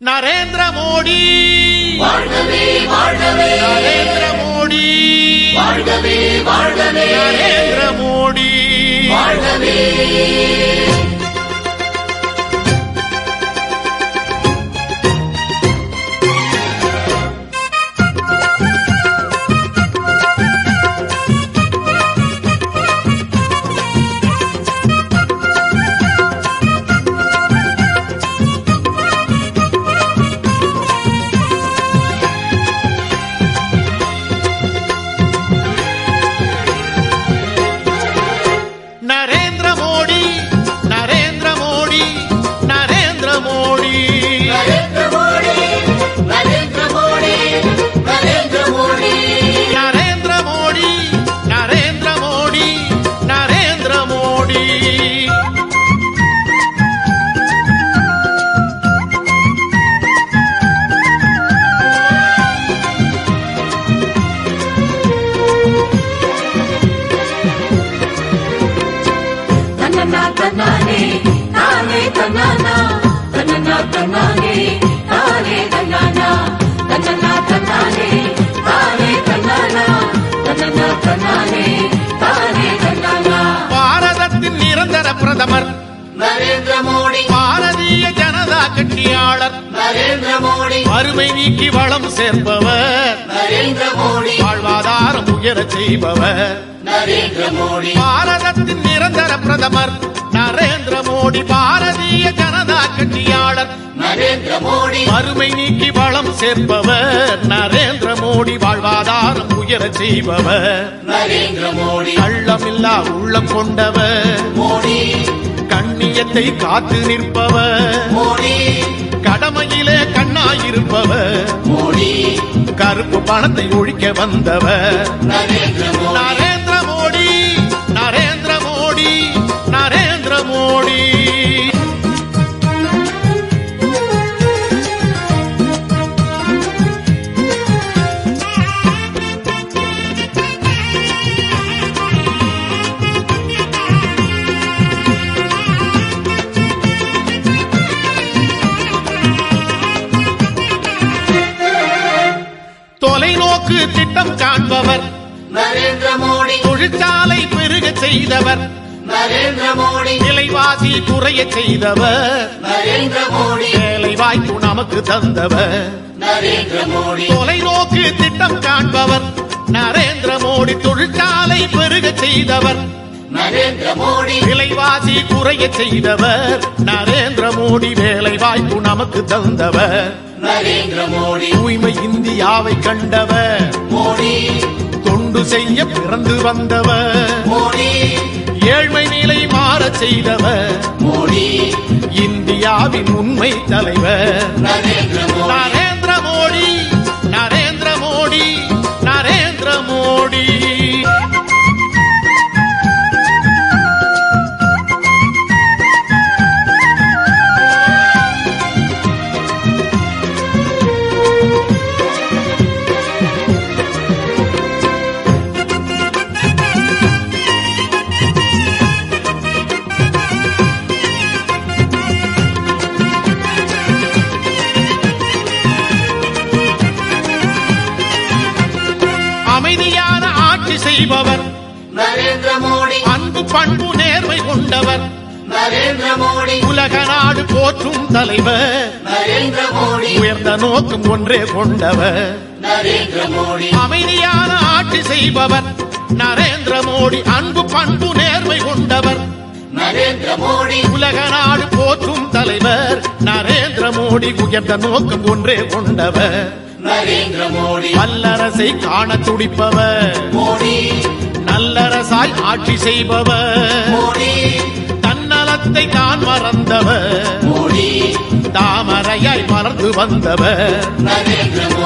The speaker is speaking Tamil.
நரேந்திர மோடி வாழ்கவே வாழ்கவே, நரேந்திர மோடி வாழ்கவே வாழ்கவே, நரேந்திர மோடி வாழ்கவே. நரேந்திர மோடி நரேந்திர மோடி நரேந்திர மோடி நரேந்திர மோடி, நரேந்திர மோடி, நரேந்திர மோடி. நரேந்திர மோடி நரேந்திர மோடி நரேந்திர மோடி தன்னன்னா தன்னானே தானே தன்னானா, தன்னன்னா தன்னானே தானே தன்னானா, தன்னன்னா தன்னானே தானே தன்னானா, தன்னன்னா தன்னானே தானே தன்னானா. பாரதத்தின் நிரந்தர பிரதமர் நரேந்திர மோடி, பாரதிய ஜனதா கட்சியாளர் நரேந்திர மோடி, வறுமை நீக்கி வளம் சேர்ப்பவர் நரேந்திர மோடி, வாழ்வாதாரம் உயரச் செய்பவர் நரேந்திர மோடி, பாரதத்தின் நிரந்தர பிரதமர் நரேந்திர மோடி பாரதிய ஜனதா கட்சியாளர் நரேந்திர மோடி, வறுமை நீக்கி வளம் சேர்ப்பவர் நரேந்திர மோடி வாழ்வாதாரம் உயரச் செய்பவர் நரேந்திர மோடி, கள்ளமில்லா உள்ளம் கொண்டவர் மோடி, கண்ணியத்தை காத்து நிற்பவர் மோடி, கடமையிலே கண்ணாயிருப்பவர் மோடி, கருப்பு பணத்தை ஒழிக்க வந்தவர் நரேந்திர மோடி. நரேந்திர மோடி நரேந்திர மோடி நரேந்திர மோடி தொலைநோக்கு திட்டம் காண்பவர் நரேந்திர மோடி, தொழிற்சாலை பெருக செய்தவர் நரேந்திர மோடி, விலைவாசி குறைய செய்தவர் நரேந்திர மோடி, வேலை வாய்ப்பு நமக்கு தந்தவர் நரேந்திர மோடி, தொலைநோக்கு திட்டம் காண்பவர் நரேந்திர மோடி தொழிற்சாலை பெருக செய்தவர் நரேந்திர மோடி, விலைவாசி குறைய செய்தவர் நரேந்திர மோடி வேலை வாய்ப்பு நமக்கு தந்தவர் நரேந்திர மோடி, தூய்மை இந்தியாவை கண்டவர் மோடி, தொண்டு செய்ய பிறந்து வந்தவர் மோடி, ஏழ்மை நிலை மாறச் செய்தவர் மோடி, இந்தியாவின் உண்மை தலைவர் நரேந்திர மோடி. நரேந்திர மோடி நரேந்திர மோடி நரேந்திர மோடி அமைதியான ஆட்சி செய்பவர் நரேந்திர மோடி, அன்பு பண்பு நேர்மை கொண்டவர் நரேந்திர மோடி, உலக நாடு போற்றும் தலைவர் நரேந்திர மோடி, உயர்ந்த நோக்கம் ஒன்றே கொண்டவர் நரேந்திர மோடி, அமைதியான ஆட்சி செய்பவர் நரேந்திர மோடி அன்பு பண்பு நேர்மை கொண்டவர் நரேந்திர மோடி, உலக நாடு போற்றும் தலைவர் நரேந்திர மோடி உயர்ந்த நோக்கம் ஒன்றே கொண்டவர் நரேந்திர மோடி, வல்லரசை காண துடிப்பவர் மோடி, நல்லரசாய் ஆட்சி செய்பவர் மோடி, தன்னலத்தை தான் மறந்தவர் மோடி, தாமரையாய் மலர்ந்து வந்தவர் நரேந்திர மோடி.